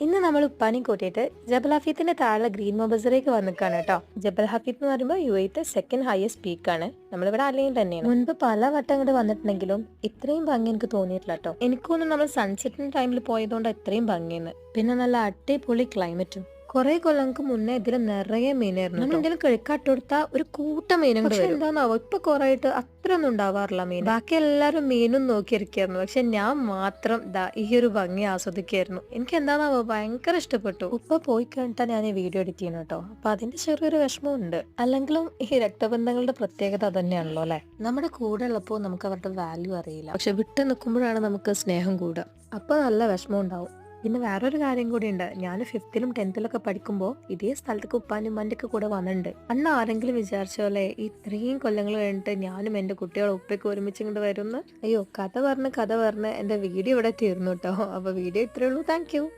ഇന്ന് നമ്മൾ ഉപ്പാനി കൂട്ടിയിട്ട് ജബൽ ഹഫീത്തിന്റെ താഴെ ഗ്രീൻ മൊബസറേക്ക് വന്നിക്കാണ് കേട്ടോ. ജബൽ ഹഫീത്ത് എന്ന് പറയുമ്പോൾ യുഎഇത്തെ സെക്കൻഡ് ഹയസ്റ്റ് പീക്കാണ്. നമ്മളിവിടെ അല്ലെങ്കിൽ തന്നെയാണ്. മുൻപ് പല വട്ടം ഇങ്ങോട്ട് വന്നിട്ടുണ്ടെങ്കിലും ഇത്രയും ഭംഗി എനിക്ക് തോന്നിയിട്ടില്ല കേട്ടോ. എനിക്കൊന്നും നമ്മൾ സൺസെറ്റിന്റെ ടൈമിൽ പോയതുകൊണ്ട് ഇത്രയും ഭംഗിയെന്ന്. പിന്നെ നല്ല അടിപൊളി ക്ലൈമറ്റും. കുറെ കൊല്ലങ്ങൾക്ക് മുന്നേ ഇതിൽ നിറയെ മീനായിരുന്നു. നമ്മൾ എന്തെങ്കിലും കിഴക്കാട്ട് കൊടുത്താൽ ഒരു കൂട്ടം മീനും കൂടെ വരും. എന്താണാവോ ഇപ്പൊ കുറെ ആയിട്ട് അത്ര ഒന്നും ഉണ്ടാവാറില്ല മീൻ. ബാക്കി എല്ലാരും മീനും നോക്കിയിരിക്കായിരുന്നു. പക്ഷെ ഞാൻ മാത്രം ഈ ഒരു ഭംഗി ആസ്വദിക്കായിരുന്നു. എനിക്ക് എന്താണാവോ ഭയങ്കര ഇഷ്ടപ്പെട്ടു. ഉപ്പ പോയി കഴിഞ്ഞിട്ടാണ് ഞാൻ ഈ വീഡിയോ എഡിറ്റ് ചെയ്യുന്നത് കേട്ടോ. അപ്പൊ അതിന്റെ ചെറിയൊരു വിഷമമുണ്ട്. അല്ലെങ്കിലും ഈ രക്തബന്ധങ്ങളുടെ പ്രത്യേകത അതന്നെയാണല്ലോ അല്ലെ. നമ്മുടെ കൂടെ ഉള്ളപ്പോൾ നമുക്ക് അവരുടെ വാല്യൂ അറിയില്ല. പക്ഷെ വിട്ട് നിൽക്കുമ്പോഴാണ് നമുക്ക് സ്നേഹം കൂടുക. അപ്പൊ നല്ല വിഷമം ഉണ്ടാവും. പിന്നെ വേറൊരു കാര്യം കൂടി ഉണ്ട്. ഞാൻ 5th-ലും 10th-ലൊക്കെ പഠിക്കുമ്പോൾ ഇതേ സ്ഥലത്തേക്ക് ഉപ്പാനും ഉമ്മാൻ്റെയൊക്കെ കൂടെ വന്നിട്ടുണ്ട്. അന്ന് ആരെങ്കിലും വിചാരിച്ച പോലെ ഇത്രയും കൊല്ലങ്ങൾ കഴിഞ്ഞിട്ട് ഞാനും എൻ്റെ കുട്ടികളും ഉപ്പയൊക്കെ ഒരുമിച്ച് ഇങ്ങോട്ട് വരുമെന്ന്? അയ്യോ, കഥ പറഞ്ഞ് എന്റെ വീഡിയോ ഇവിടെ തീർന്നു കേട്ടോ. അപ്പൊ വീഡിയോ ഇത്രയേ ഉള്ളൂ. Thank you.